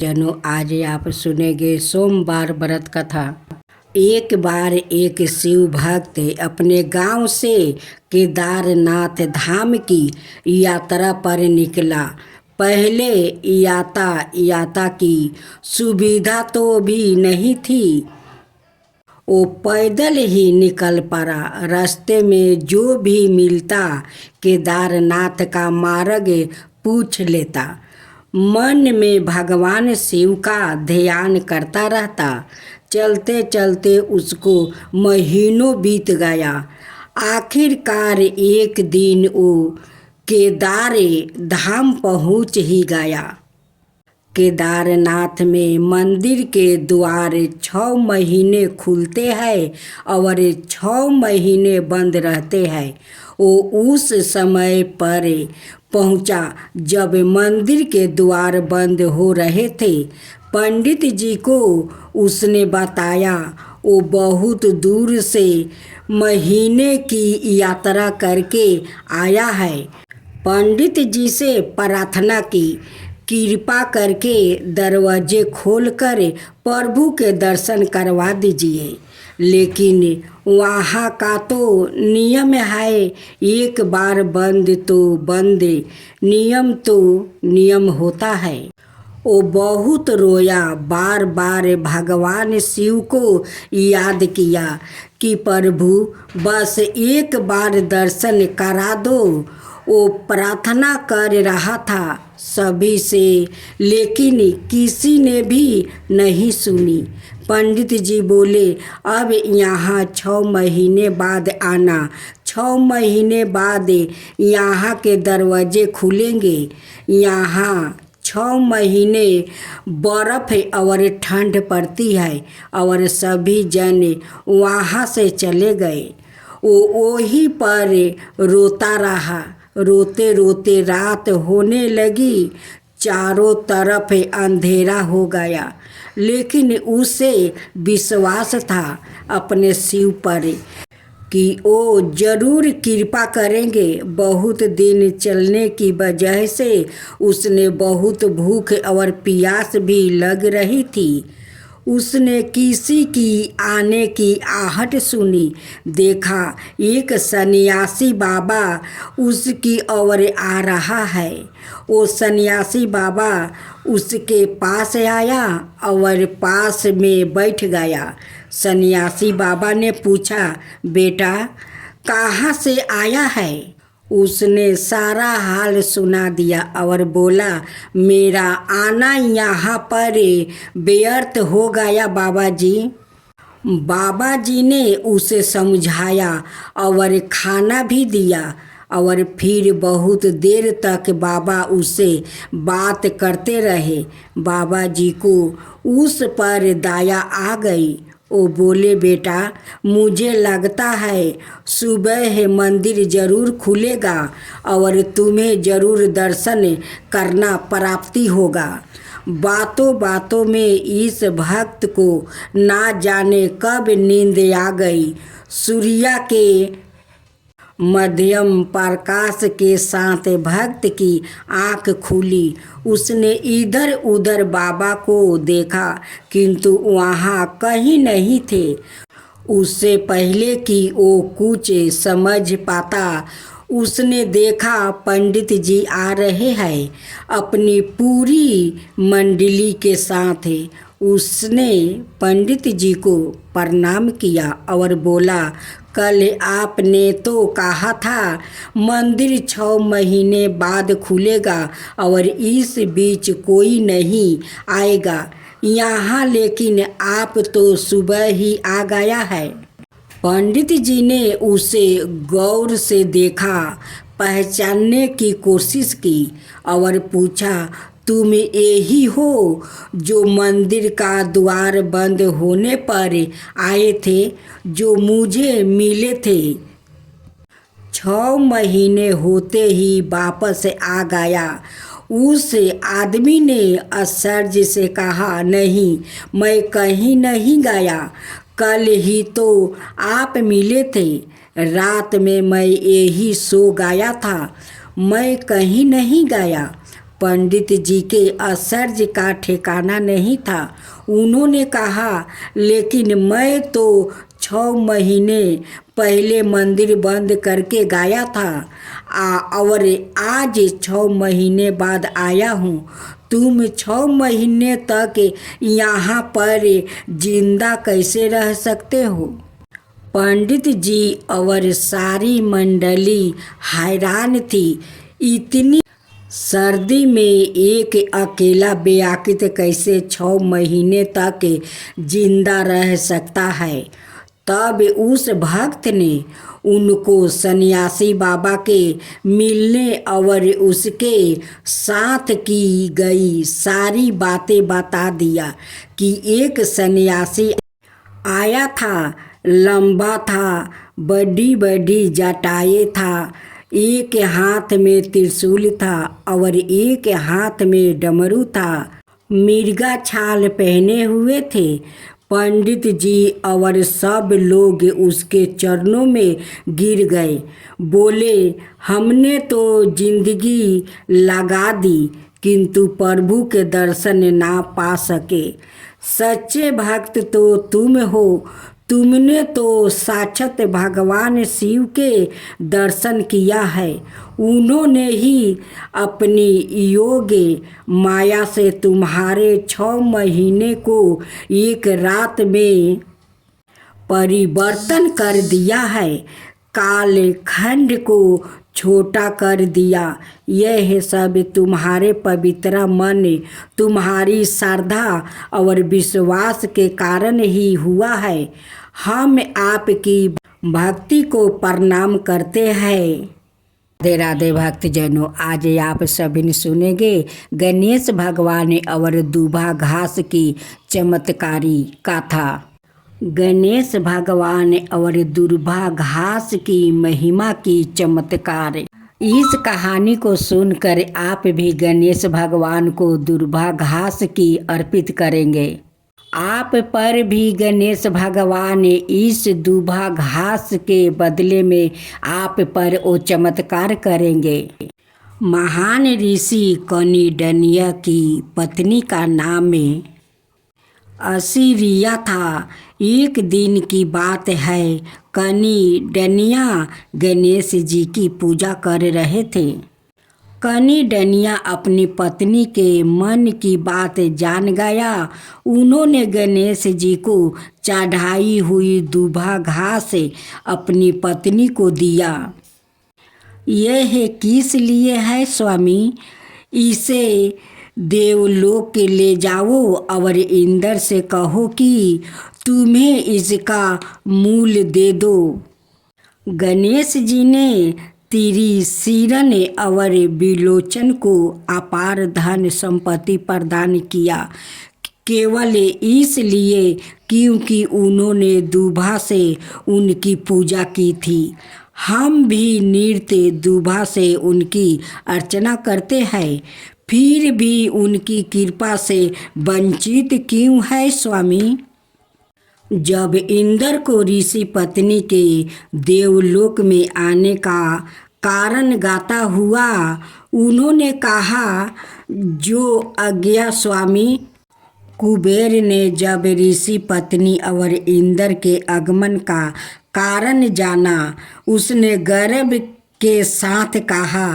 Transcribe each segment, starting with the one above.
परिजनों, आज आप सुनेंगे सोमवार व्रत कथा। एक बार एक शिव भक्त अपने गांव से केदारनाथ धाम की यात्रा पर निकला। पहले याता की सुविधा तो भी नहीं थी। वो पैदल ही निकल पड़ा। रास्ते में जो भी मिलता केदारनाथ का मार्ग पूछ लेता। मन में भगवान शिव का ध्यान करता रहता। चलते चलते उसको महीनों बीत गया। आखिरकार एक दिन वो केदार धाम पहुँच ही गया। केदारनाथ में मंदिर के द्वार 6 महीने खुलते हैं और 6 महीने बंद रहते हैं। वो उस समय पर पहुंचा जब मंदिर के द्वार बंद हो रहे थे। पंडित जी को उसने बताया वो बहुत दूर से महीने की यात्रा करके आया है। पंडित जी से प्रार्थना की, कृपा करके दरवाजे खोलकर प्रभु के दर्शन करवा दीजिए। लेकिन वहाँ का तो नियम है, एक बार बंद तो बंद, नियम तो नियम होता है। वो बहुत रोया, बार बार भगवान शिव को याद किया कि प्रभु बस एक बार दर्शन करा दो। वो प्रार्थना कर रहा था सभी से, लेकिन किसी ने भी नहीं सुनी। पंडित जी बोले, अब यहाँ 6 महीने बाद आना। 6 महीने बाद यहाँ के दरवाजे खुलेंगे। यहाँ 6 महीने बर्फ और ठंड पड़ती है। और सभी जन वहाँ से चले गए। वो वहीं पर रोता रहा। रोते रोते रात होने लगी। चारों तरफ अंधेरा हो गया, लेकिन उसे विश्वास था अपने शिव पर कि वो जरूर कृपा करेंगे। बहुत दिन चलने की वजह से उसने बहुत भूख और प्यास भी लग रही थी। उसने किसी की आने की आहट सुनी। देखा एक सन्यासी बाबा उसकी ओर आ रहा है। वो सन्यासी बाबा उसके पास आया और पास में बैठ गया। सन्यासी बाबा ने पूछा, बेटा कहाँ से आया है? उसने सारा हाल सुना दिया और बोला, मेरा आना यहाँ पर व्यर्थ हो गया बाबा जी। बाबा जी ने उसे समझाया और खाना भी दिया। और फिर बहुत देर तक बाबा उससे बात करते रहे। बाबा जी को उस पर दया आ गई। वो बोले, बेटा मुझे लगता है सुबह मंदिर जरूर खुलेगा और तुम्हें जरूर दर्शन करना प्राप्ति होगा। बातों बातों में इस भक्त को ना जाने कब नींद आ गई। सूर्य के मध्यम प्रकाश के साथ भक्त की आंख खुली। उसने इधर उधर बाबा को देखा, किंतु वहाँ कहीं नहीं थे। उससे पहले कि वो कुछ समझ पाता, उसने देखा पंडित जी आ रहे हैं अपनी पूरी मंडली के साथ। उसने पंडित जी को प्रणाम किया और बोला, कल आपने तो कहा था मंदिर 6 महीने बाद खुलेगा और इस बीच कोई नहीं आएगा यहाँ, लेकिन आप तो सुबह ही आ गया है। पंडित जी ने उसे गौर से देखा, पहचानने की कोशिश की और पूछा, तुम यही हो जो मंदिर का द्वार बंद होने पर आए थे, जो मुझे मिले थे? 6 महीने होते ही वापस आ गया। उस आदमी ने आश्चर्य से कहा, नहीं, मैं कहीं नहीं गया। कल ही तो आप मिले थे। रात में मैं यही सो गया था, मैं कहीं नहीं गया। पंडित जी के आश्चर्य का ठिकाना नहीं था। उन्होंने कहा, लेकिन मैं तो 6 महीने पहले मंदिर बंद करके गया था और आज 6 महीने बाद आया हूँ। तुम 6 महीने तक यहाँ पर जिंदा कैसे रह सकते हो? पंडित जी और सारी मंडली हैरान थी। इतनी सर्दी में एक अकेला बेआकित कैसे 6 महीने तक जिंदा रह सकता है? तब उस भक्त ने उनको सन्यासी बाबा के मिलने और उसके साथ की गई सारी बातें बता दिया कि एक सन्यासी आया था, लंबा था, बड़ी बड़ी जटाएं था, एक हाथ में त्रिशूल था और एक हाथ में डमरू था, मिर्गा छाल पहने हुए थे। पंडित जी और सब लोग उसके चरणों में गिर गए। बोले, हमने तो जिंदगी लगा दी किंतु प्रभु के दर्शन ना पा सके। सच्चे भक्त तो तुम हो। तुमने तो साक्षात भगवान शिव के दर्शन किया है। उन्होंने ही अपनी योग माया से तुम्हारे 6 महीने को एक रात में परिवर्तन कर दिया है, कालखंड को छोटा कर दिया। यह सब तुम्हारे पवित्र मन, तुम्हारी श्रद्धा और विश्वास के कारण ही हुआ है। हम आपकी भक्ति को प्रणाम करते हैं। राधे राधे भक्तजनों, आज आप सभी ने सुनेंगे गणेश भगवान और दूबा घास की चमत्कारी कथा। गणेश भगवान और दूबा घास की महिमा की चमत्कार। इस कहानी को सुनकर आप भी गणेश भगवान को दूबा घास की अर्पित करेंगे। आप पर भी गणेश भगवान इस दूबा घास के बदले में आप पर वो चमत्कार करेंगे। महान ऋषि कनिडनिया की पत्नी का नाम असीरिया था। एक दिन की बात है, कनिडनिया गणेश जी की पूजा कर रहे थे। कनिडनिया अपनी पत्नी के मन की बात जान गया। उन्होंने गणेश जी को चढ़ाई हुई दूबा घास अपनी पत्नी को दिया। यह किस लिए है स्वामी? इसे देवलोक ले जाओ और इंद्र से कहो कि तुम्हें इसका मूल दे दो। गणेश जी ने त्रिशिरन और विलोचन को अपार धन संपत्ति प्रदान किया, केवल इसलिए क्योंकि उन्होंने दूबा से उनकी पूजा की थी। हम भी नृत्य दूबा से उनकी अर्चना करते हैं, फिर भी उनकी कृपा से वंचित क्यों है स्वामी? जब इंद्र को ऋषि पत्नी के देवलोक में आने का कारण गाता हुआ, उन्होंने कहा, जो आज्ञा स्वामी। कुबेर ने जब ऋषि पत्नी और इंद्र के आगमन का कारण जाना, उसने गर्व के साथ कहा,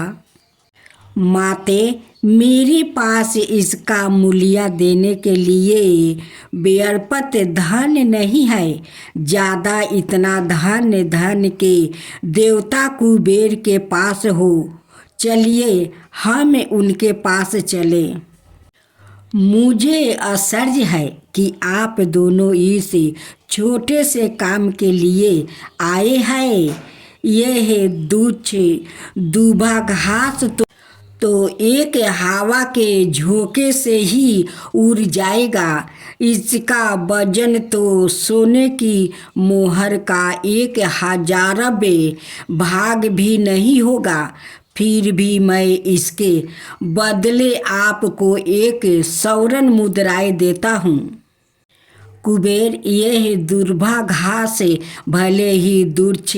माते, मेरे पास इसका मूल्य देने के लिए पर्याप्त धन नहीं है। ज़्यादा इतना धन के देवता कुबेर के पास हो। चलिए हम उनके पास चले। मुझे आश्चर्य है कि आप दोनों इस छोटे से काम के लिए आए हैं। यह दूबा घास तो एक हवा के झोंके से ही उड़ जाएगा। इसका वजन तो सोने की मोहर का 1000वें भाग भी नहीं होगा। फिर भी मैं इसके बदले आपको एक स्वर्ण मुद्राएं देता हूँ। कुबेर, यह दूबा घास भले ही तुच्छ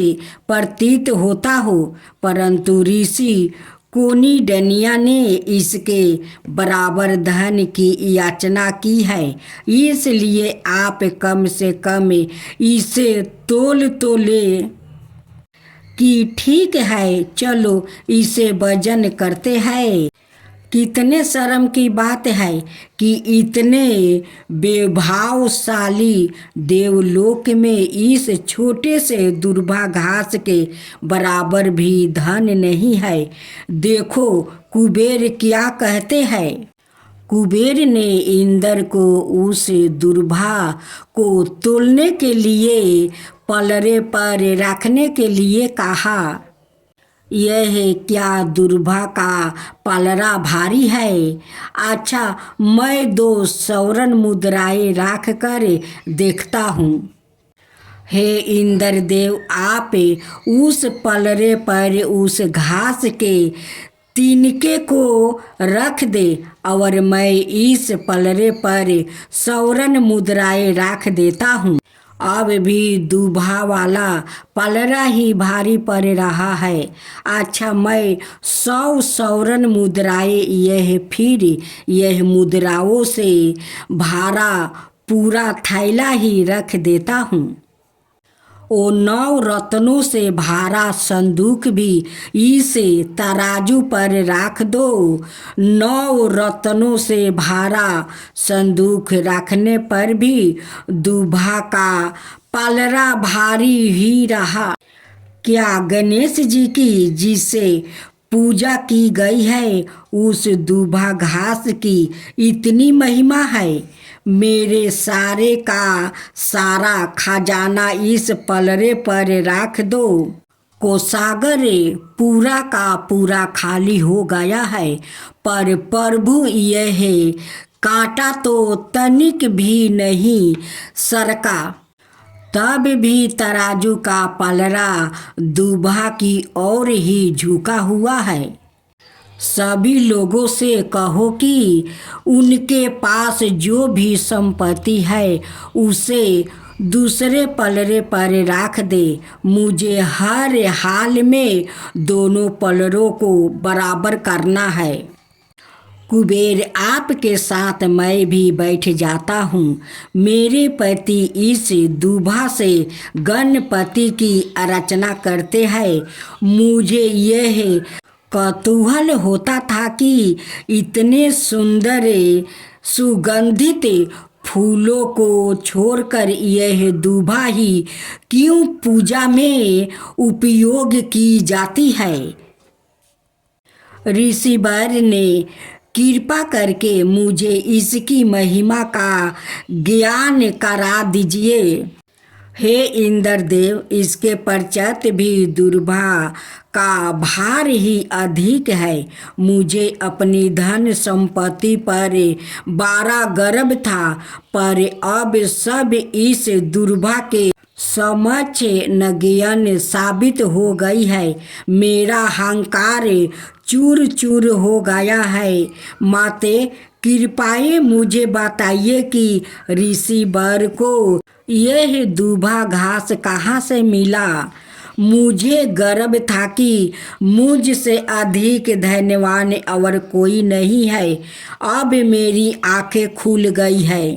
प्रतीत होता हो, परंतु ऋषि कोनी डनिया ने इसके बराबर धन की याचना की है, इसलिए आप कम से कम इसे तोल तो ले कि ठीक है, चलो इसे वजन करते हैं। कितने शर्म की बात है कि इतने बेभावशाली देवलोक में इस छोटे से दुर्भा घास के बराबर भी धन नहीं है। देखो कुबेर क्या कहते हैं। कुबेर ने इंद्र को उस दुर्भा को तोलने के लिए पलड़े पर रखने के लिए कहा। यह क्या दुर्भा का पलड़ा भारी है। अच्छा, मैं 2 स्वर्ण मुद्राएं रख कर देखता हूँ। हे इंद्रदेव, आप उस पलड़े पर उस घास के तिनके को रख दे और मैं इस पलड़े पर स्वर्ण मुद्राएं रख देता हूँ। अब भी दुभा वाला पलड़ा ही भारी पड़ रहा है। अच्छा, मैं 100 स्वर्ण मुद्राएं यह मुद्राओं से भरा पूरा थैला ही रख देता हूँ। ओ 9 रत्नों से भरा संदूक भी इस तराजू पर रख दो। 9 रत्नों से भरा संदूक रखने पर भी दुभा का पलड़ा भारी ही रहा। क्या गणेश जी की जिसे पूजा की गई है उस दुभा घास की इतनी महिमा है। मेरे सारे का सारा खजाना इस पलड़े पर रख दो। कोषागार पूरा का पूरा खाली हो गया है, पर प्रभु यह कांटा तो तनिक भी नहीं सरका। तब भी तराजू का पलड़ा दुभा की ओर ही झुका हुआ है। सभी लोगों से कहो कि उनके पास जो भी संपत्ति है उसे दूसरे पलड़े पर रख दे। मुझे हर हाल में दोनों पलड़ों को बराबर करना है। कुबेर, आपके साथ मैं भी बैठ जाता हूँ। मेरे पति इस दुभा से गणपति की अर्चना करते हैं। मुझे यह कौतूहल होता था कि इतने सुंदर सुगंधित फूलों को छोड़कर यह दुभा ही क्यों पूजा में उपयोग की जाती है। ऋषिवर ने कृपा करके मुझे इसकी महिमा का ज्ञान करा दीजिए। हे इंद्रदेव, इसके पश्चात भी दुर्भा का भार ही अधिक है। मुझे अपनी धन संपत्ति पर बड़ा गर्व था, पर अब सब इस दुर्भा के समक्ष नगण्य साबित हो गई है। मेरा अहंकार चूर चूर हो गया है। माते, कृपया मुझे बताइए कि ऋषिवर को यह दुभा घास कहाँ से मिला। मुझे गर्व था कि मुझसे अधिक धनवान और कोई नहीं है। अब मेरी आंखें खुल गई है,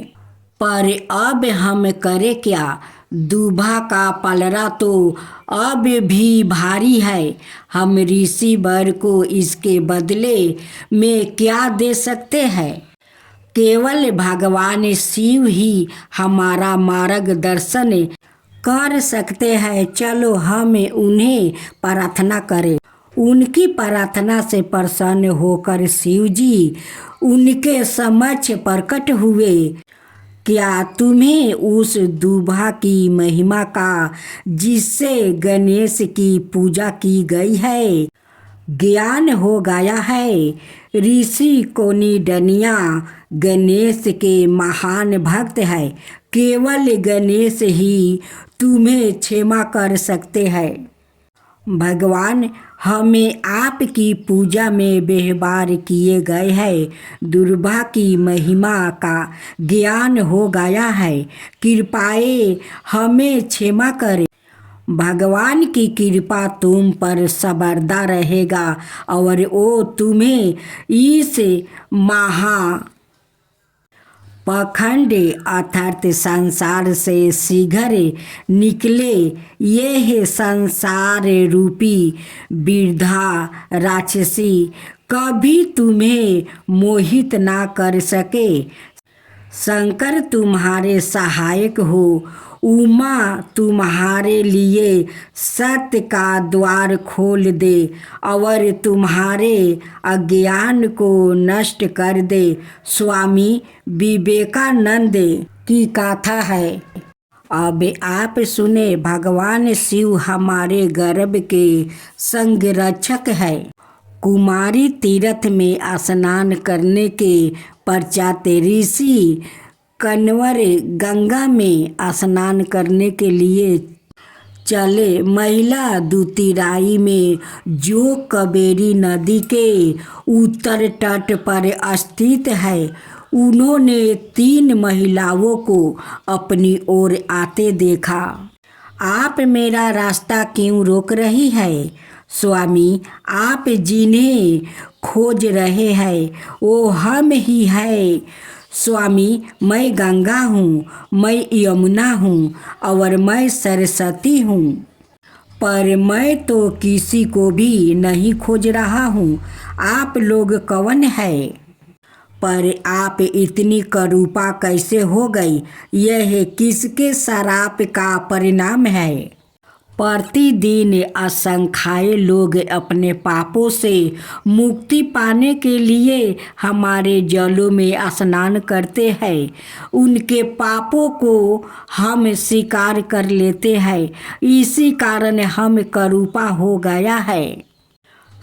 पर अब हम करें क्या। दुभा का पलड़ा तो अब भी भारी है। हम ऋषिवर को इसके बदले में क्या दे सकते हैं। केवल भगवान शिव ही हमारा मार्गदर्शन कर सकते हैं। चलो हम उन्हें प्रार्थना करें। उनकी प्रार्थना से प्रसन्न होकर शिव जी उनके समक्ष प्रकट हुए। क्या तुम्हें उस दुभा की महिमा का जिससे गणेश की पूजा की गई है ज्ञान हो गया है। ऋषि कोनिडनिया गणेश के महान भक्त है। केवल गणेश ही तुम्हें क्षमा कर सकते हैं। भगवान, हमें आपकी पूजा में व्यवहार किए गए हैं। दुर्भा की महिमा का ज्ञान हो गया है। कृपया हमें क्षमा करें। भगवान की कृपा तुम पर सबरदा रहेगा और वो तुम्हें इस महा पखंड अर्थात संसार से शीघ्र निकले यह संसार रूपी वृद्धा राक्षसी कभी तुम्हें मोहित ना कर सके। शंकर तुम्हारे सहायक हो, उमा तुम्हारे लिए सत्य का द्वार खोल दे और तुम्हारे अज्ञान को नष्ट कर दे। स्वामी विवेकानंद की गाथा है। अब आप सुने। भगवान शिव हमारे गर्भ के संरक्षक है। कुमारी तीर्थ में स्नान करने के पश्चात ऋषि कण्वर गंगा में स्नान करने के लिए चले। महिला दुतिराई में जो कावेरी नदी के उत्तर तट पर स्थित है, उन्होंने 3 महिलाओं को अपनी ओर आते देखा। आप मेरा रास्ता क्यों रोक रही है? स्वामी, आप जिन्हें खोज रहे हैं वो हम ही है। स्वामी, मैं गंगा हूँ, मैं यमुना हूँ और मैं सरस्वती हूँ, पर मैं तो किसी को भी नहीं खोज रहा हूँ। आप लोग कौन है? पर आप इतनी करूपा कैसे हो गई? यह किसके श्राप का परिणाम है? प्रतिदिन असंख्य लोग अपने पापों से मुक्ति पाने के लिए हमारे जलों में स्नान करते हैं। उनके पापों को हम स्वीकार कर लेते हैं, इसी कारण हम करूपा हो गया है।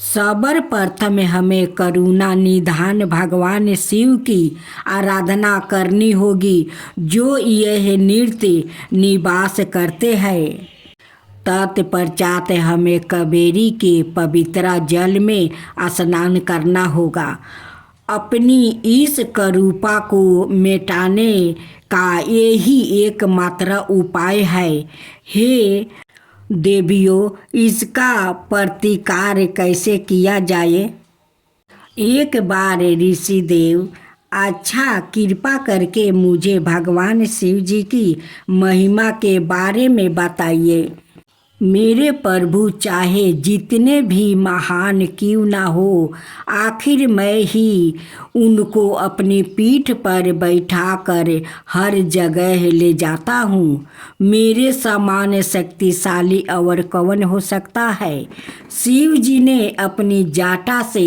सर्वप्रथम हमें करुणा निधान भगवान शिव की आराधना करनी होगी, जो यह नृत्य निवास करते हैं। तत्पश्चात हमें कावेरी के पवित्र जल में स्नान करना होगा। अपनी इस करूपा को मिटाने का यही एकमात्र उपाय है। हे देवियों, इसका प्रतिकार कैसे किया जाए? एक बार ऋषि देव, अच्छा कृपा करके मुझे भगवान शिव जी की महिमा के बारे में बताइए। मेरे प्रभु चाहे जितने भी महान क्यों ना हो, आखिर मैं ही उनको अपनी पीठ पर बैठाकर हर जगह ले जाता हूँ। मेरे समान शक्तिशाली और कौन हो सकता है? शिव जी ने अपनी जाटा से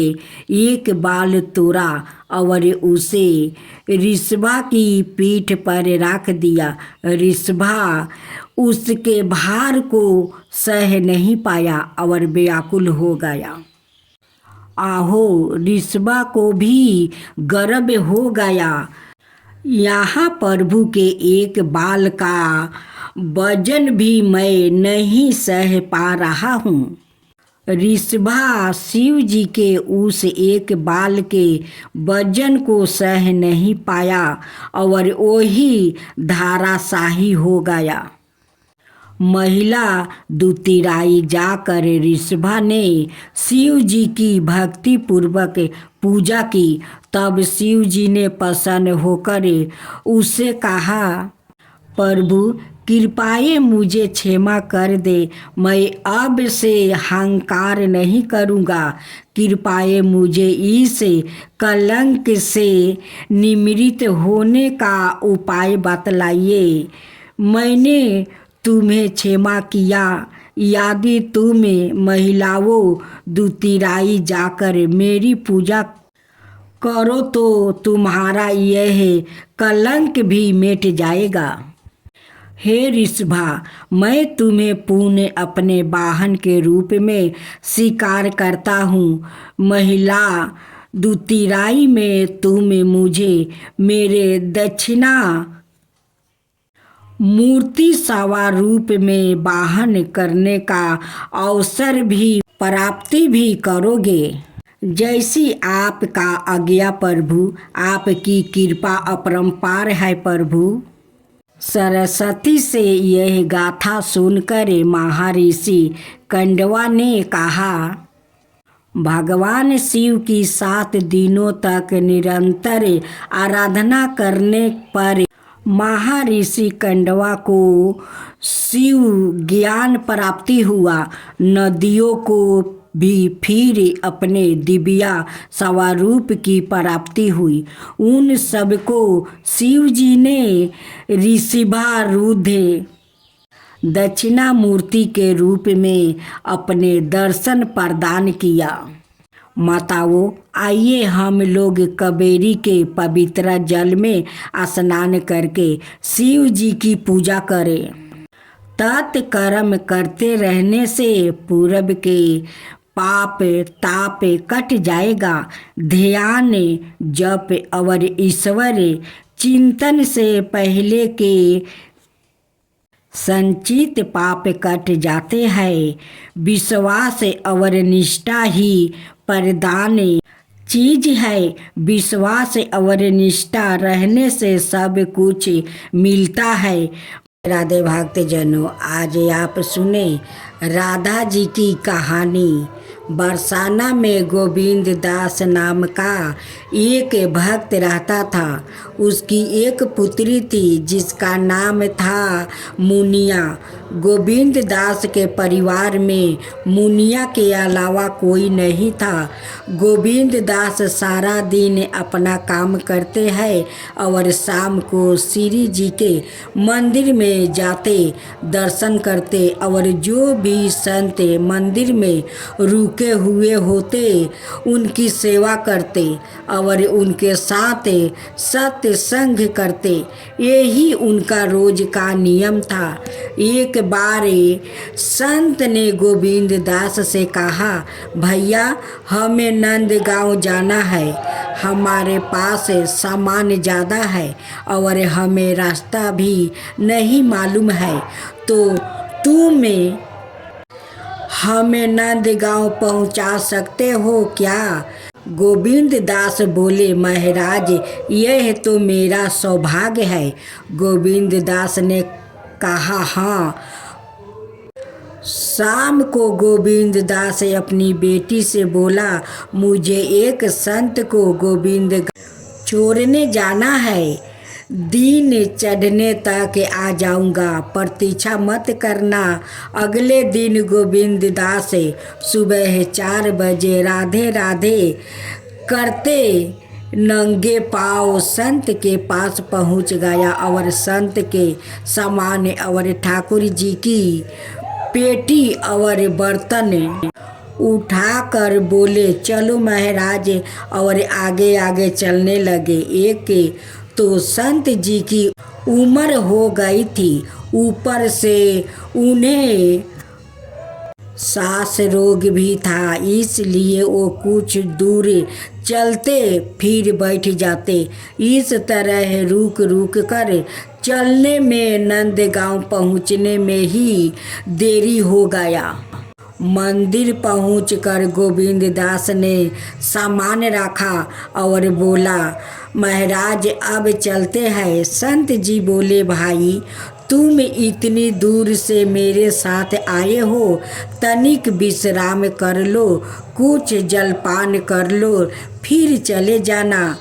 एक बाल तोड़ा और उसे ऋषभा की पीठ पर रख दिया। ऋषभा उसके भार को सह नहीं पाया और व्याकुल हो गया। आहो, ऋषभा को भी गर्व हो गया। यहाँ प्रभु के एक बाल का वजन भी मैं नहीं सह पा रहा हूँ। ऋषभा शिव जी के उस एक बाल के वजन को सह नहीं पाया और वही धाराशाही हो गया। महिला दुतिराई जाकर ऋषभा ने शिव जी की भक्ति पूर्वक पूजा की। तब शिव जी ने प्रसन्न होकर उससे कहा, प्रभु कृपाएं मुझे क्षमा कर दे, मैं अब से अहंकार नहीं करूँगा। कृपाएं मुझे इस कलंक से निवृत्त होने का उपाय बतलाइए। मैंने तुम्हें क्षमा किया। यदि तुम महिलाओं दुतिराई जाकर मेरी पूजा करो तो तुम्हारा यह कलंक भी मिट जाएगा। हे ऋषभा, मैं तुम्हें पुण्य अपने वाहन के रूप में स्वीकार करता हूँ। महिला दुतिराई में तुम मुझे मेरे दक्षिणा मूर्ति सवा रूप में वाहन करने का अवसर भी प्राप्ति भी करोगे। जैसी आपका आज्ञा प्रभु, आपकी कृपा अपरंपार है प्रभु। सरस्वती से यह गाथा सुनकर महर्षि कंडवा ने कहा, भगवान शिव की 7 दिनों तक निरंतर आराधना करने पर महर्षि कंडवा को शिव ज्ञान प्राप्ति हुआ। नदियों को भी फिर अपने दिव्या स्वरूप की प्राप्ति हुई। उन सबको शिव जी ने ऋषिभारूढ़ दक्षिणामूर्ति के रूप में अपने दर्शन प्रदान किया। माताओं, आइए हम लोग कावेरी के पवित्र जल में स्नान करके शिव जी की पूजा करें। तत्कर्म करते रहने से पूर्व के पाप ताप कट जाएगा। ध्यान जप और ईश्वर चिंतन से पहले के संचित पाप कट जाते हैं। विश्वास और निष्ठा ही प्रधान चीज है। विश्वास और निष्ठा रहने से सब कुछ मिलता है। राधे भक्तजनों, आज आप सुने राधा जी की कहानी। बरसाना में गोविंद दास नाम का एक भक्त रहता था। उसकी एक पुत्री थी जिसका नाम था मुनिया। गोविंद दास के परिवार में मुनिया के अलावा कोई नहीं था। गोविंद दास सारा दिन अपना काम करते हैं और शाम को श्री जी के मंदिर में जाते, दर्शन करते और जो भी संत मंदिर में रुके हुए होते उनकी सेवा करते और उनके साथ सत्संग करते। यही उनका रोज का नियम था। एक बार संत ने गोविंद दास से कहा, भैया हमें नंदगांव जाना है। हमारे पास सामान ज़्यादा है और हमें रास्ता भी नहीं मालूम है, तो तुम हमें नंदगांव पहुंचा सकते हो क्या? गोविंद दास बोले, महाराज यह तो मेरा सौभाग्य है। गोविंद दास ने कहा, हाँ। शाम को गोविंद दास अपनी बेटी से बोला, मुझे एक संत को गोविंद छोड़ने जाना है। दिन चढ़ने तक आ जाऊंगा, प्रतीक्षा मत करना। अगले दिन गोविंद दास सुबह 4 बजे राधे राधे करते नंगे पाँव संत के पास पहुंच गया और संत के सामान और ठाकुर जी की पेटी और बर्तन उठाकर बोले, चलो महाराज, और आगे आगे चलने लगे। एक तो संत जी की उम्र हो गई थी, ऊपर से उन्हें सांस रोग भी था, इसलिए वो कुछ दूर चलते फिर बैठ जाते। इस तरह रुक रुक कर चलने में नंदगांव पहुंचने में ही देरी हो गया। मंदिर पहुंचकर गोविंद दास ने सामान रखा और बोला, महाराज अब चलते हैं। संत जी बोले, भाई तुम इतनी दूर से मेरे साथ आए हो, तनिक विश्राम कर लो, कुछ जलपान कर लो, फिर चले जाना।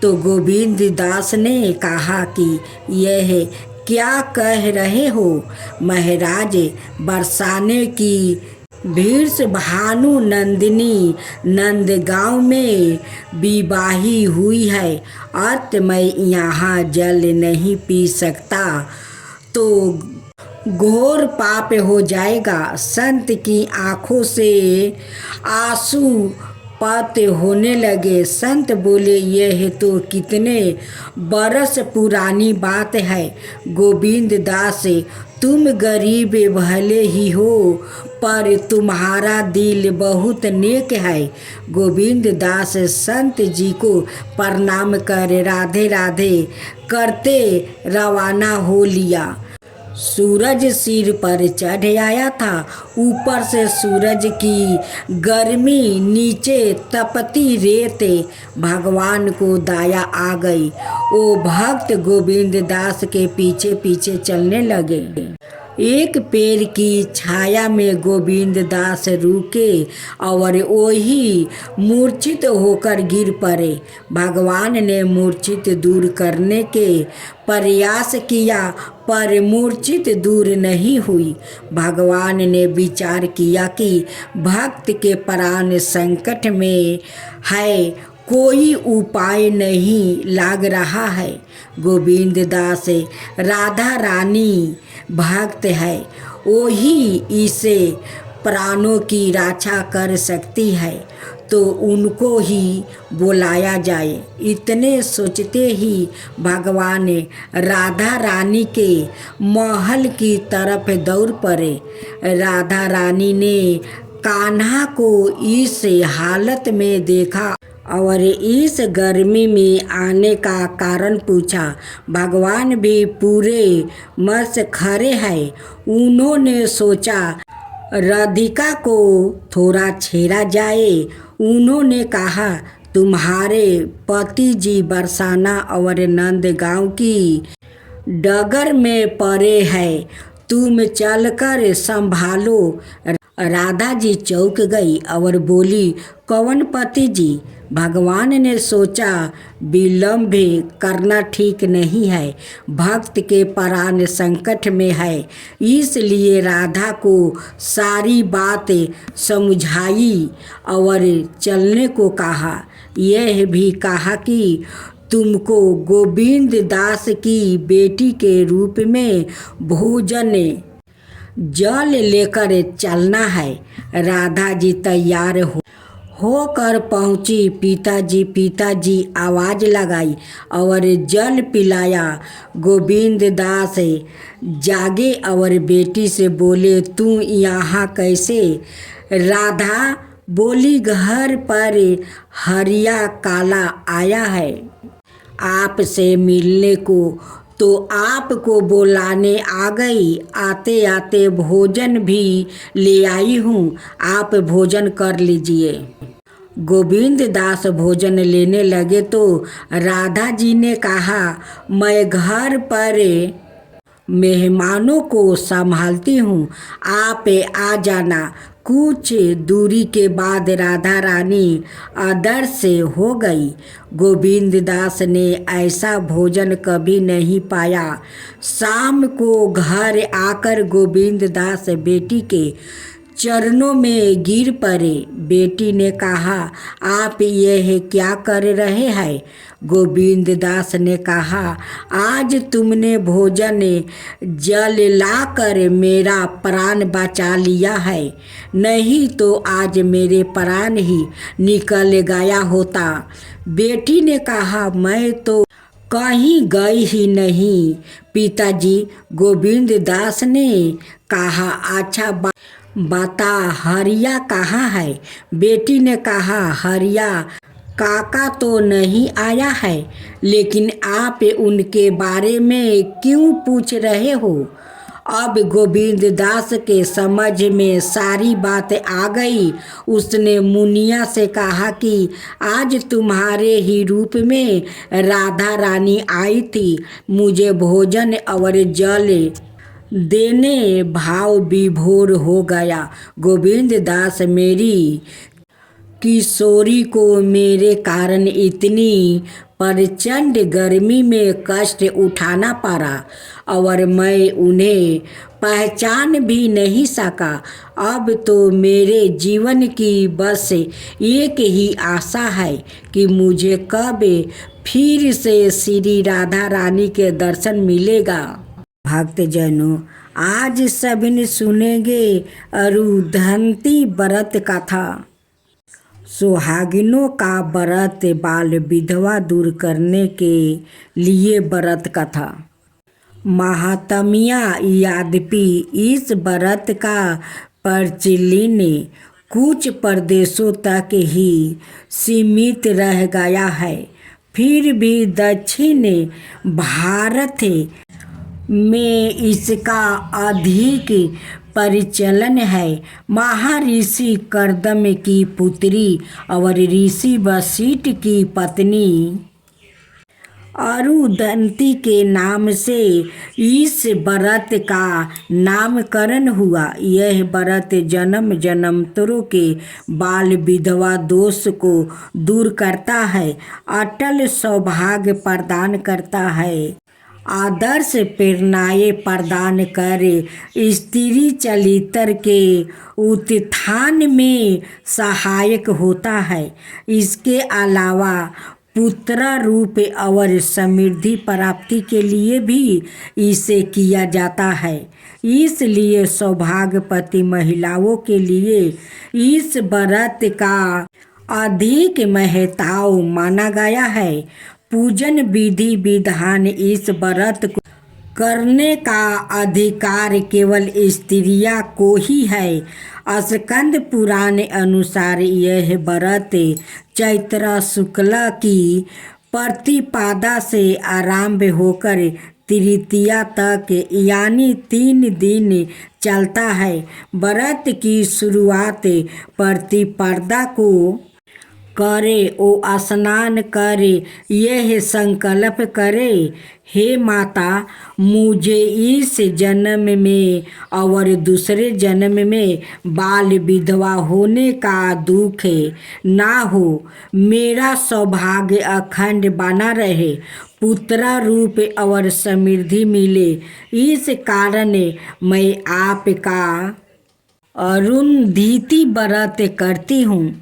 तो गोविंद दास ने कहा कि यह क्या कह रहे हो महाराज? बरसाने की भीड़ से भानु नंदिनी नंदगांव में विवाही हुई है, अत मैं यहाँ जल नहीं पी सकता तो घोर पाप हो जाएगा। संत की आंखों से आंसू पात होने लगे। संत बोले, यह तो कितने बरस पुरानी बात है गोविंद दास, तुम गरीब भले ही हो पर तुम्हारा दिल बहुत नेक है। गोविंद दास संत जी को प्रणाम कर राधे राधे करते रवाना हो लिया। सूरज सिर पर चढ़ आया था। ऊपर से सूरज की गर्मी, नीचे तपती रेत। भगवान को दया आ गई। वो भक्त गोविंद दास के पीछे पीछे चलने लगे। एक पेड़ की छाया में गोविंद दास रुके और वही मूर्छित होकर गिर पड़े। भगवान ने मूर्छित दूर करने के प्रयास किया, पर मूर्छित दूर नहीं हुई। भगवान ने विचार किया कि भक्त के प्राण संकट में है, कोई उपाय नहीं लग रहा है। गोविंद दास राधा रानी भक्त है, वही इसे प्राणों की रक्षा कर सकती है, तो उनको ही बुलाया जाए। इतने सोचते ही भगवान राधा रानी के महल की तरफ दौड़ पड़े। राधा रानी ने कान्हा को इस हालत में देखा और इस गर्मी में आने का कारण पूछा। भगवान भी पूरे मस्त खड़े हैं। उन्होंने सोचा राधिका को थोड़ा छेड़ा जाए। उन्होंने कहा, तुम्हारे पति जी बरसाना और नंदगांव की डगर में पड़े हैं, तुम चलकर संभालो। राधा जी चौंक गई और बोली, कौन पति जी? भगवान ने सोचा विलंब करना ठीक नहीं है, भक्त के प्राण संकट में है, इसलिए राधा को सारी बात समझाई और चलने को कहा। यह भी कहा कि तुमको गोविंद दास की बेटी के रूप में भोजन जल लेकर चलना है। राधा जी तैयार होकर पहुंची। पिताजी आवाज़ लगाई और जल पिलाया। गोविंद दास जागे और बेटी से बोले, तू यहाँ कैसे? राधा बोली, घर पर हरिया काला आया है आपसे मिलने को, तो आपको बुलाने आ गई। आते आते भोजन भी ले आई हूँ, आप भोजन कर लीजिए। गोविंद दास भोजन लेने लगे तो राधा जी ने कहा, मैं घर पर मेहमानों को संभालती हूँ, आप आ जाना। कुछ दूरी के बाद राधा रानी आदर से हो गई। गोविंद दास ने ऐसा भोजन कभी नहीं पाया। शाम को घर आकर गोविंद दास बेटी के चरणों में गिर पड़े। बेटी ने कहा, आप यह क्या कर रहे हैं? गोविंद दास ने कहा, आज तुमने भोजन जल लाकर मेरा प्राण बचा लिया है, नहीं तो आज मेरे प्राण ही निकल गया होता। बेटी ने कहा, मैं तो कहीं गई ही नहीं पिताजी। गोविंद दास ने कहा, अच्छा बता हरिया कहाँ है? बेटी ने कहा, हरिया काका तो नहीं आया है, लेकिन आप उनके बारे में क्यों पूछ रहे हो? अब गोविंद दास के समझ में सारी बात आ गई। उसने मुनिया से कहा कि आज तुम्हारे ही रूप में राधा रानी आई थी, मुझे भोजन और जल देने भाव विभोर हो गया। गोविंद दास मेरी किशोरी को मेरे कारण इतनी प्रचंड गर्मी में कष्ट उठाना पड़ा और मैं उन्हें पहचान भी नहीं सका। अब तो मेरे जीवन की बस एक ही आशा है कि मुझे कब फिर से श्री राधा रानी के दर्शन मिलेगा। भक्तजनों, आज सभी सुनेंगे अरुधंती व्रत कथा। सुहागिनों का व्रत, बाल विधवा दूर करने के लिए व्रत कथा। महात्म्य। यद्यपि इस व्रत का प्रचलन कुछ प्रदेशों तक ही सीमित रह गया है, फिर भी दक्षिण भारत में इसका अधिक परिचलन है। महर्षि कर्दम की पुत्री और ऋषि वशिष्ठ की पत्नी अरुंधति के नाम से इस व्रत का नामकरण हुआ। यह व्रत जन्म जन्मांतरों के बाल विधवा दोष को दूर करता है, अटल सौभाग्य प्रदान करता है, आदर्श प्रेरणाएं प्रदान करे, स्त्री चरित्र के उत्थान में सहायक होता है। इसके अलावा पुत्र रूप और समृद्धि प्राप्ति के लिए भी इसे किया जाता है। इसलिए सौभाग्यवती महिलाओं के लिए इस व्रत का अधिक महत्व माना गया है। पूजन विधि विधान। इस व्रत को करने का अधिकार केवल स्त्रियां को ही है। स्कंद पुराण अनुसार यह व्रत चैत्र शुक्ल की प्रतिपदा से आरंभ होकर तृतीया तक यानी 3 दिन चलता है। व्रत की शुरुआत प्रतिपदा को करे ओ स्नान करे, यह संकल्प करे, हे माता, मुझे इस जन्म में और दूसरे जन्म में बाल विधवा होने का दुख ना हो, मेरा सौभाग्य अखंड बना रहे, पुत्र रूप और समृद्धि मिले। इस कारण मैं आपका अरुंधति व्रत करती हूँ।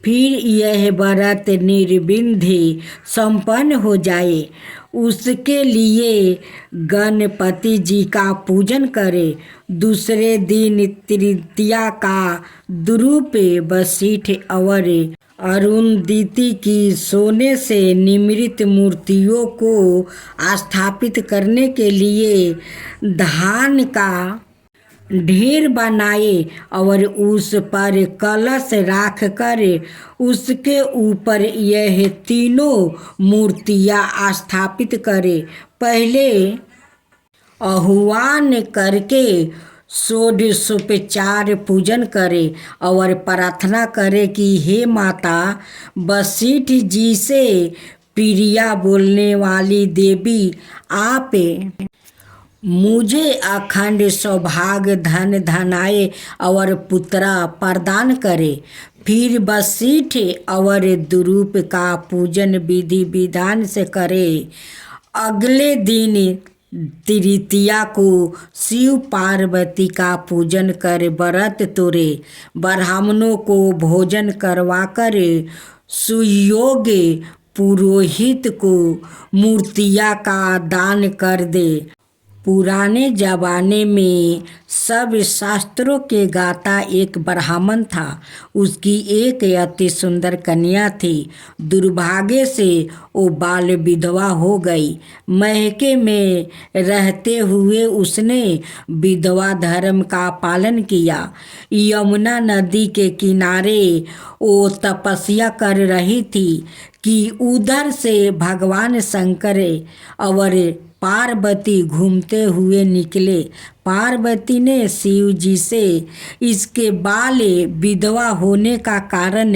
फिर यह व्रत निर्विघ्न संपन्न हो जाए, उसके लिए गणपति जी का पूजन करें। दूसरे दिन तृतीया का द्रुप वशिष्ठ और अरुंधति की सोने से निर्मित मूर्तियों को स्थापित करने के लिए धान का ढेर बनाए और उस पर कलश रख कर उसके ऊपर यह तीनों मूर्तियां स्थापित करे। पहले आह्वान करके षोडशोपचार पूजन करे और प्रार्थना करे कि हे माता, वशिष्ठ जी से प्रिया बोलने वाली देवी, आप मुझे अखंड सौभाग्य धन धनाए और पुत्र प्रदान करे। फिर वशिष्ठ और द्रुप का पूजन विधि विधान से करे। अगले दिन तृतीया को शिव पार्वती का पूजन कर व्रत तोड़े, ब्राह्मणों को भोजन करवाकर सुयोग्य पुरोहित को मूर्तियां का दान कर दे। पुराने जमाने में सब शास्त्रों के गाता एक ब्राह्मण था। उसकी एक अति सुंदर कन्या थी। दुर्भाग्य से वो बाल विधवा हो गई। महके में रहते हुए उसने विधवा धर्म का पालन किया। यमुना नदी के किनारे वो तपस्या कर रही थी कि उधर से भगवान शंकर और पार्वती घूमते हुए निकले। पार्वती ने शिव जी से इसके बाल विधवा होने का कारण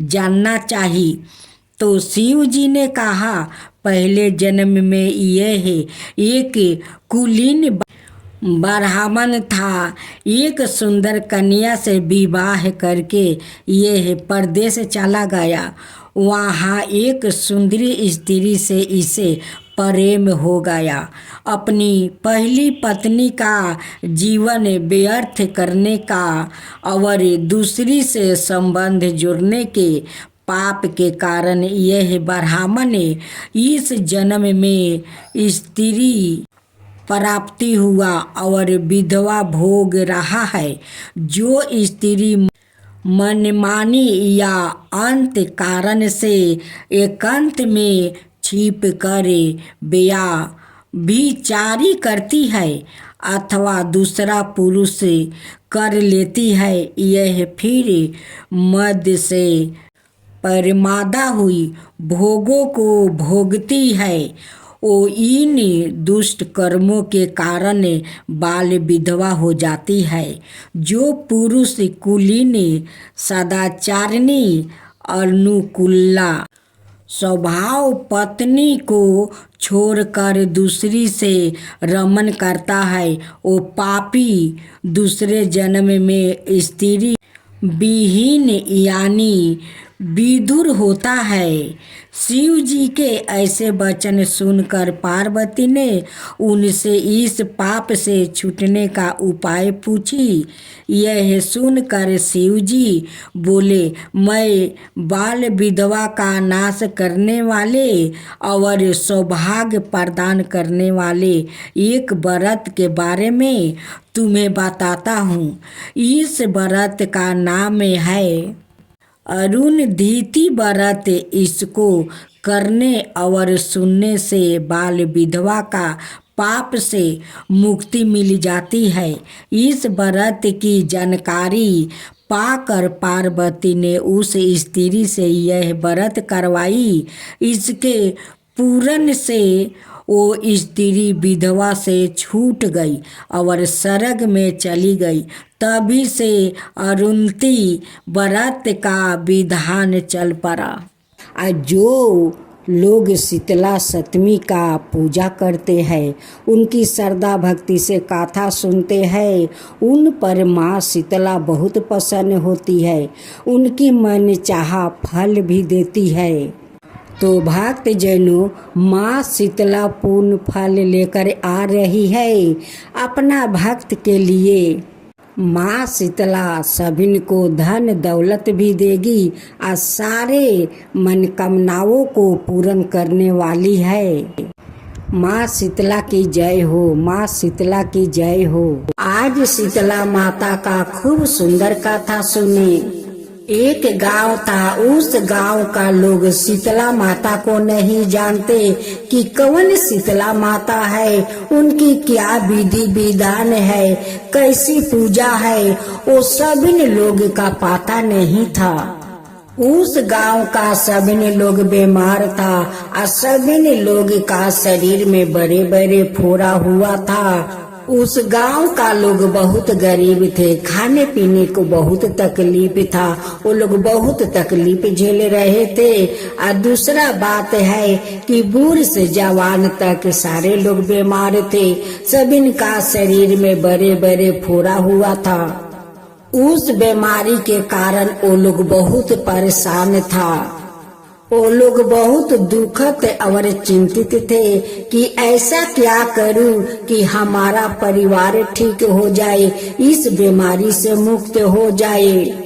जानना चाहिए, तो शिव जी ने कहा, पहले जन्म में यह एक कुलीन ब्राह्मण था। एक सुंदर कन्या से विवाह करके यह परदेश चला गया। वहाँ एक सुंदरी स्त्री से इसे प्रेम हो गया। अपनी पहली पत्नी का जीवन व्यर्थ करने का और दूसरी से संबंध जोड़ने के पाप के कारण यह ब्राह्मण इस जन्म में स्त्री प्राप्ति हुआ और विधवा भोग रहा है। जो स्त्री मनमानी या अंत कारण से एकांत में छिप कर व्यभिचारी करती है अथवा दूसरा पुरुष कर लेती है, यह फिर मद से परमादा हुई भोगों को भोगती है। वो इन दुष्ट कर्मों के कारण बाल विधवा हो जाती है। जो पुरुष कुलीन, सदाचारिणी, अनुकूला स्वभाव पत्नी को छोड़कर दूसरी से रमन करता है, वो पापी दूसरे जन्म में स्त्री विहीन यानी विधुर होता है। शिव जी के ऐसे वचन सुनकर पार्वती ने उनसे इस पाप से छूटने का उपाय पूछी। यह सुनकर शिव जी बोले, मैं बाल विधवा का नाश करने वाले और सौभाग्य प्रदान करने वाले एक व्रत के बारे में तुम्हें बताता हूँ। इस व्रत का नाम है अरुंधति व्रत। इसको करने और सुनने से बाल विधवा का पाप से मुक्ति मिल जाती है। इस व्रत की जानकारी पाकर पार्वती ने उस स्त्री से यह व्रत करवाई। इसके पूरन से वो स्त्री विधवा से छूट गई और स्वर्ग में चली गई। तभी से अरुंधति व्रत का विधान चल पड़ा। जो लोग शीतला सप्तमी का पूजा करते हैं, उनकी श्रद्धा भक्ति से कथा सुनते हैं, उन पर माँ शीतला बहुत प्रसन्न होती है, उनकी मन चाहा फल भी देती है। तो भक्त जनों, माँ शीतला पूर्ण फल लेकर आ रही है अपना भक्त के लिए। माँ शीतला सभी को धन दौलत भी देगी और सारे मनोकामनाओं को पूर्ण करने वाली है। माँ शीतला की जय हो, माँ शीतला की जय हो। आज शीतला माता का खूब सुंदर कथा सुने। एक गांव था, उस गांव का लोग शीतला माता को नहीं जानते कि कौन शीतला माता है, उनकी क्या विधि विधान है, कैसी पूजा है, वो सभी लोग का पता नहीं था। उस गांव का सभी लोग बीमार था और सभी लोग का शरीर में बड़े बड़े फोड़ा हुआ था। उस गांव का लोग बहुत गरीब थे, खाने पीने को बहुत तकलीफ था, वो लोग बहुत तकलीफ झेल रहे थे। और दूसरा बात है कि बूढ़ से जवान तक सारे लोग बीमार थे, सभी का शरीर में बड़े बड़े फोड़ा हुआ था। उस बीमारी के कारण वो लोग बहुत परेशान था। वो लोग बहुत दुखद और चिंतित थे कि ऐसा क्या करूं कि हमारा परिवार ठीक हो जाए, इस बीमारी से मुक्त हो जाए।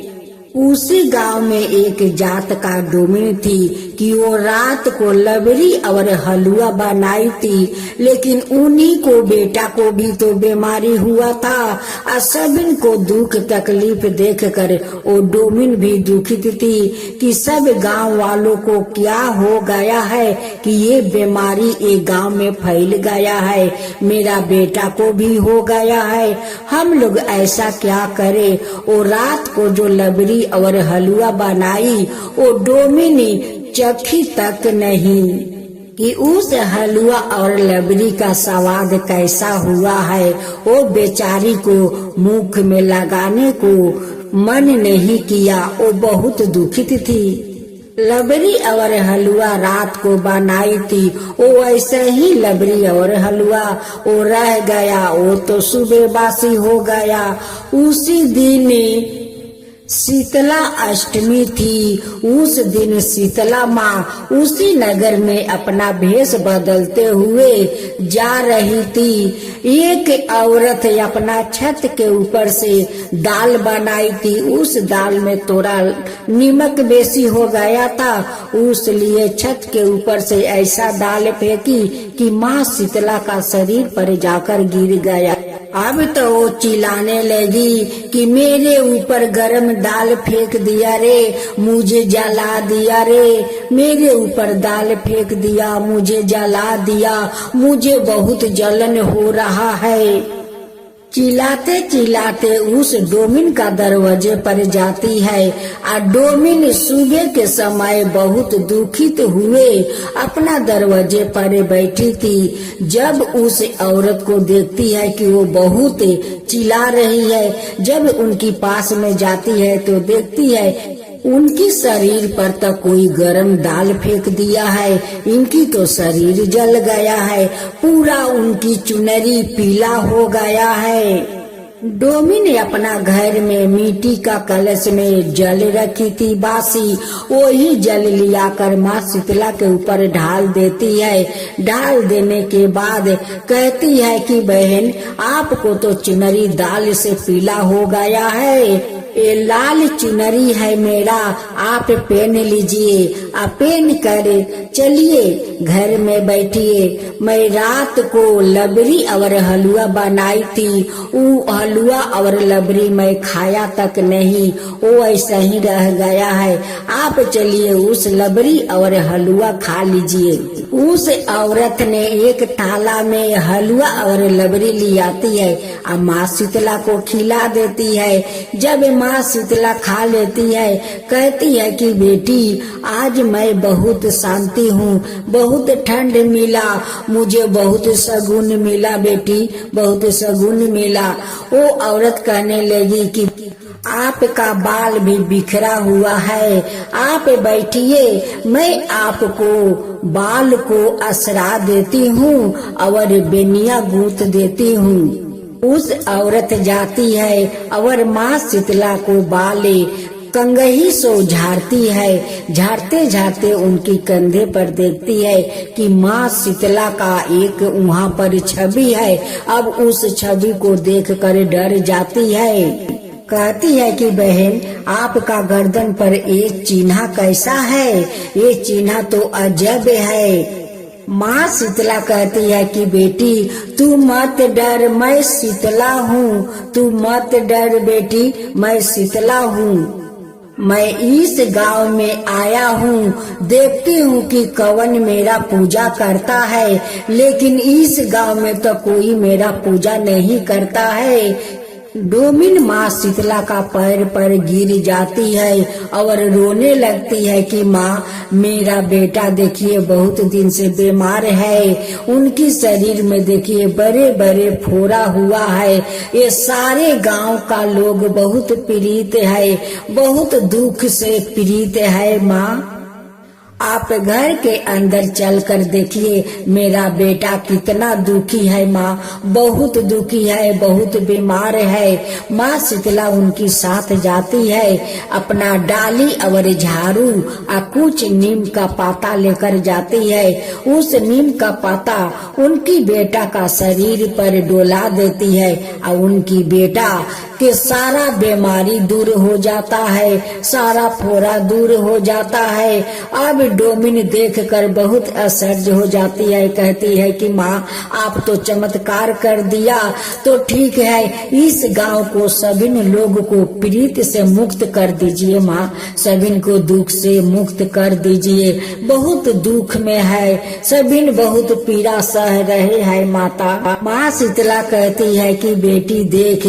उसी गांव में एक जात का डोमिन थी कि वो रात को लबड़ी और हलवा बनाई थी, लेकिन उन्हीं को बेटा को भी तो बीमारी हुआ था और सभी को दुख तकलीफ देखकर वो डोमिन भी दुखित थी कि सब गांव वालों को क्या हो गया है कि ये बीमारी एक गांव में फैल गया है, मेरा बेटा को भी हो गया है, हम लोग ऐसा क्या करें। वो रात को जो लबड़ी और हलवा बनाई, वो डोमिनी चखी तक नहीं कि उस हलवा और लबड़ी का स्वाद कैसा हुआ है। वो बेचारी को मुख में लगाने को मन नहीं किया, वो बहुत दुखित थी। लबड़ी और हलवा रात को बनाई थी, वो ऐसे ही लबड़ी और हलवा वो रह गया, वो तो सुबह बासी हो गया। उसी दिन शीतला अष्टमी थी। उस दिन शीतला माँ उसी नगर में अपना भेष बदलते हुए जा रही थी। एक औरत अपना छत के ऊपर से दाल बनाई थी, उस दाल में थोड़ा नमक बेसी हो गया था, उसलिए छत के ऊपर से ऐसा दाल फेंकी कि माँ शीतला का शरीर पर जाकर गिर गया। अब तो वो चिल्लाने लगी कि मेरे ऊपर गरम दाल फेंक दिया रे, मुझे जला दिया रे, मेरे ऊपर दाल फेंक दिया, मुझे जला दिया, मुझे बहुत जलन हो रहा है। चिल्लाते चिल्लाते उस डोमिन का दरवाजे पर जाती है और डोमिन सुबह के समय बहुत दुखित हुए अपना दरवाजे पर बैठी थी। जब उस औरत को देखती है कि वो बहुत चिल्ला रही है, जब उनकी पास में जाती है तो देखती है उनकी शरीर पर तो कोई गरम दाल फेंक दिया है, इनकी तो शरीर जल गया है, पूरा उनकी चुनरी पीला हो गया है। डोमिन अपना घर में मिट्टी का कलश में जल रखी थी बासी, वही जल लिया कर माँ शीतला के ऊपर ढाल देती है। ढाल देने के बाद कहती है कि बहन, आपको तो चुनरी दाल से पीला हो गया है, ये लाल चुनरी है मेरा, आप पहन लीजिए। आप पहन कर चलिए घर में बैठिए। मैं रात को लबरी और हलवा बनाई थी, वो हलवा और लबरी मैं खाया तक नहीं, वो ऐसा ही रह गया है। आप चलिए उस लबरी और हलवा खा लीजिए। उस औरत ने एक थाला में हलवा और लबरी ले आती है और माँ शीतला को खिला देती है। जब माँ शीतला खा लेती है, कहती है कि बेटी, आज मैं बहुत शांति हूँ, बहुत ठंड मिला, मुझे बहुत शगुन मिला बेटी, बहुत शगुन मिला। वो औरत कहने लगी कि आपका बाल भी बिखरा हुआ है, आप बैठिए, मैं आपको बाल को असरा देती हूँ और बेनिया गूंथ देती हूँ। उस औरत जाती है और माँ शीतला को बाले कंगही से झाड़ती है। झाड़ते झाड़ते उनकी कंधे पर देखती है कि माँ शीतला का एक वहाँ पर छवि है। अब उस छवि को देखकर डर जाती है। कहती है कि बहन, आपका गर्दन पर एक चिन्ह कैसा है? ये चिन्ह तो अजब है। माँ शीतला कहती है कि बेटी, तू मत डर, मैं शीतला हूँ, तू मत डर बेटी, मैं शीतला हूँ। मैं इस गांव में आया हूँ, देखती हूँ कि कौन मेरा पूजा करता है, लेकिन इस गांव में तो कोई मेरा पूजा नहीं करता है। डोमिन माँ शीतला का पैर पर गिर जाती है और रोने लगती है कि माँ, मेरा बेटा देखिए बहुत दिन से बीमार है, उनकी शरीर में देखिए बड़े बड़े फोड़ा हुआ है, ये सारे गांव का लोग बहुत पीड़ित है, बहुत दुख से पीड़ित है। माँ, आप घर के अंदर चलकर देखिए मेरा बेटा कितना दुखी है। माँ, बहुत दुखी है, बहुत बीमार है। माँ शीतला उनकी साथ जाती है, अपना डाली और झाड़ू और कुछ नीम का पाता लेकर जाती है। उस नीम का पाता उनकी बेटा का शरीर पर डोला देती है और उनकी बेटा के सारा बीमारी दूर हो जाता है, सारा फोड़ा दूर हो जाता है। अब डोमिन देखकर बहुत आश्चर्य हो जाती है, कहती है कि माँ, आप तो चमत्कार कर दिया, तो ठीक है, इस गांव को सभी लोग को पीड़ित से मुक्त कर दीजिए। माँ, सभी को दुख से मुक्त कर दीजिए, बहुत दुख में है, सभी बहुत पीड़ा सह रहे हैं। माता माँ शीतला कहती है कि बेटी देख,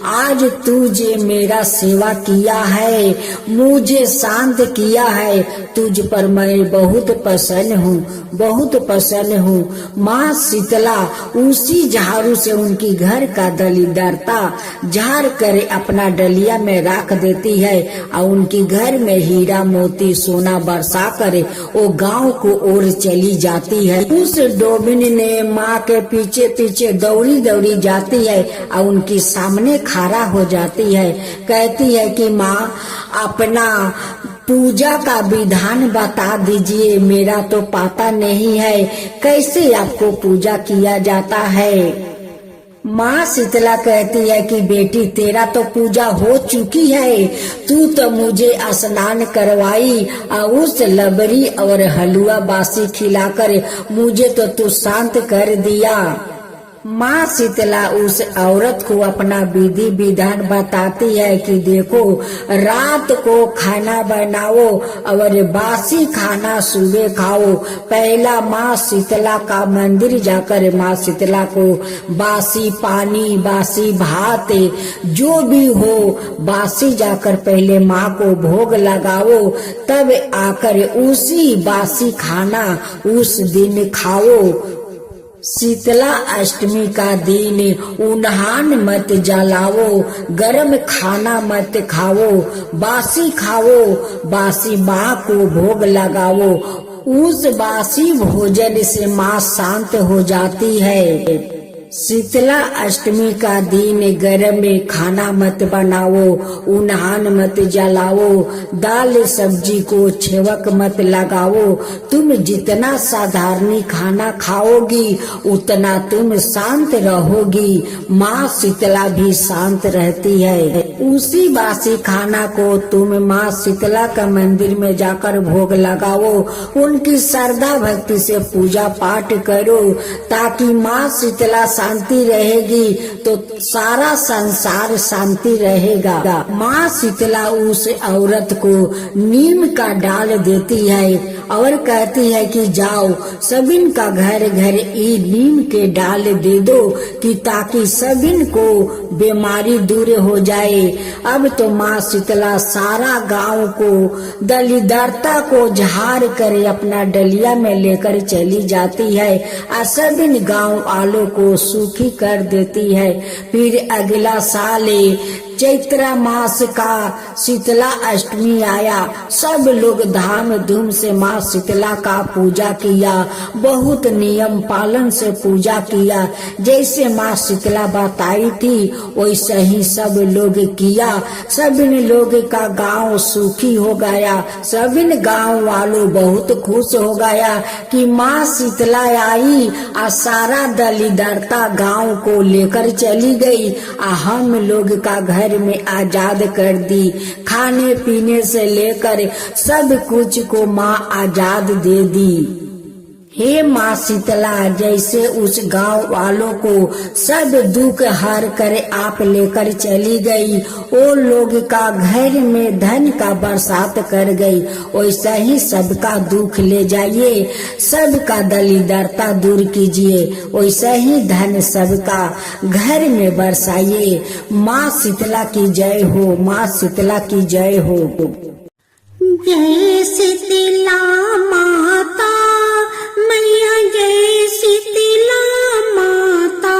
आज तुझे मेरा सेवा किया है, मुझे शांत किया है, तुझ पर मैं बहुत प्रसन्न हूँ, बहुत प्रसन्न हूँ। माँ शीतला उसी झाड़ू से उनकी घर का दलिदरता झाड़ कर अपना डलिया में रख देती है और उनकी घर में हीरा मोती सोना बरसा कर वो गांव को ओर चली जाती है। उस डोमिन ने माँ के पीछे पीछे दौड़ी दौड़ी जाती है और उनके सामने खड़ा हो जाती है। कहती है कि माँ, अपना पूजा का विधान बता दीजिए, मेरा तो पता नहीं है, कैसे आपको पूजा किया जाता है। माँ शीतला कहती है कि बेटी, तेरा तो पूजा हो चुकी है, तू तो मुझे स्नान करवाई और उस लबरी और हलवा बासी खिलाकर मुझे तो तू शांत कर दिया। माँ शीतला उस औरत को अपना विधि विधान बताती है कि देखो, रात को खाना बनाओ और बासी खाना सुबह खाओ। पहला माँ शीतला का मंदिर जाकर माँ शीतला को बासी पानी, बासी भात, जो भी हो बासी जाकर पहले माँ को भोग लगाओ, तब आकर उसी बासी खाना उस दिन खाओ। शीतला अष्टमी का दिन उन्हान मत जलाओ, गरम खाना मत खाओ, बासी खाओ, बासी माँ को भोग लगाओ। उस बासी भोजन से माँ शांत हो जाती है। शीतला अष्टमी का दिन गरम खाना मत बनाओ, उन्हान मत जलाओ, दाल सब्जी को छेवक मत लगाओ। तुम जितना साधारण खाना खाओगी उतना तुम शांत रहोगी। माँ शीतला भी शांत रहती है। उसी बासी खाना को तुम माँ शीतला का मंदिर में जाकर भोग लगाओ, उनकी श्रद्धा भक्ति से पूजा पाठ करो, ताकि माँ शीतला शांति रहेगी तो सारा संसार शांति रहेगा। माँ शीतला उस औरत को नीम का डाल देती है और कहती है कि जाओ सबिन का घर घर ये नीम के डाल दे दो, कि ताकि सबिन को बीमारी दूर हो जाए। अब तो माँ शीतला सारा गांव को दलिदरता को झाड़ कर अपना डलिया में लेकर चली जाती है और सबिन गांव वालों को सुखी कर देती है। फिर अगला साल चैत्र मास का शीतला अष्टमी आया। सब लोग धाम धूम से माँ शीतला का पूजा किया, बहुत नियम पालन से पूजा किया। जैसे माँ शीतला बताई थी वैसे ही सब लोग किया। सभी लोग का गांव सुखी हो गया। सभी गांव वालों बहुत खुश हो गया कि माँ शीतला आई और सारा दलिदरता गांव को लेकर चली गई और हम लोग का घर में आजाद कर दी। खाने पीने से लेकर सब कुछ को माँ आजाद दे दी। हे माँ शीतला, जैसे उस गांव वालों को सब दुख हर कर आप लेकर चली गई, वो लोग का घर में धन का बरसात कर गई, वैसा ही सबका दुख ले जाइए, सबका दलिदरता दूर कीजिए, वैसा ही धन सबका घर में बरसाइए। माँ शीतला की जय हो, माँ शीतला की जय हो। जय शीतला माता मैया, जय शीतला माता,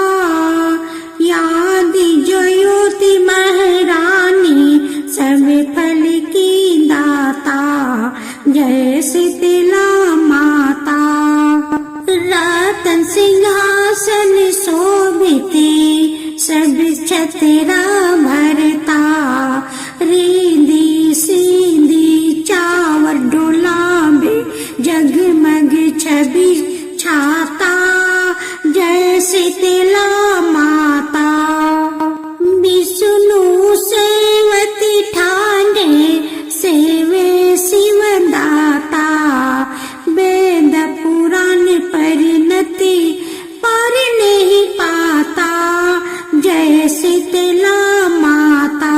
याद ज्योति महारानी सब फल की दाता। जय शीतला माता, रतन सिंहासन शोभिते सब छतरा भरता, रिंधी सीधी चावर डोलावे जगमग छवि छाता। जय शीतला माता, विष्णु सेवती ठाणे सेवे शिव दाता, वेद पुराण परिणति पर नहीं पाता। जय शीतला माता,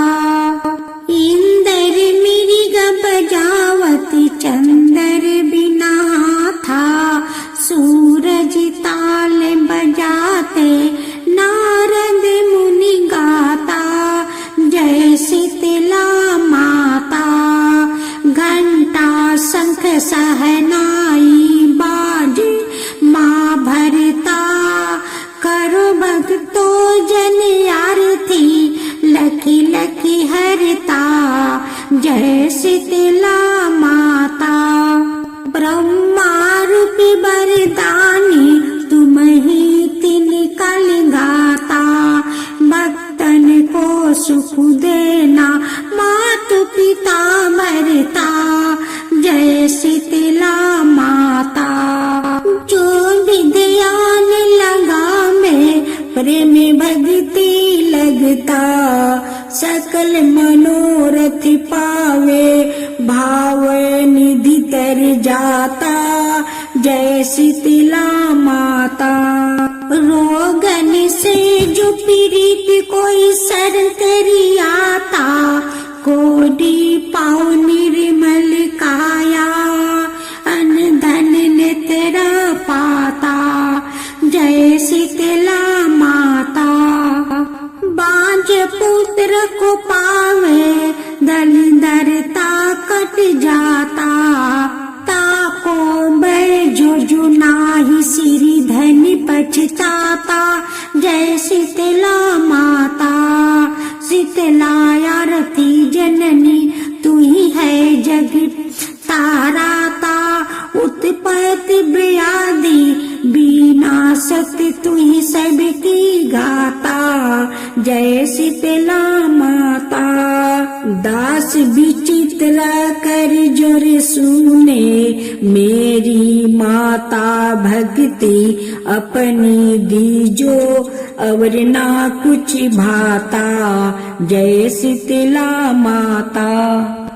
इंदर मृग बजावती चंदर बिना था, सूरज ताल बजाते नारद मुनि गाता। जय शीतला माता, घंटा शंख सहनाई बाजे माँ भरता, करो भक्तों जन आरती लखी लखी हरता। जय शीतला माता, ब्रह्मा रूपी वरदानी तुम ही तीन कल गाता, भक्तन को सुख देना मातु पिता मरता। जय शीतला माता, जो भी ध्यान लगा में प्रेम भक्ति लगता, सकल मनोरथ पावे भाव निधि तर जाता। जय शीतला माता। रोगन से जो पीड़ित कोई सर करी आता, कोडी पाँव निर्मल काया, अन्न धन नेत्र पाता, जय शीतला माता। बांझ पुत्र को पावे, दरिद्रता कट जाता, ताको जो नाही सिरि धन पछताता, जय शीतला माता। शीतला आरती जननी तू ही है जग ताराता, उत्पत्ति व्याधि विनाशक तू ही सबकी गाता, जय शीतला माता। दास विचित्र कर जोर सुने, मेरी माता भक्ति अपनी दीजो, और ना कुछ भाता, जय शीतला माता।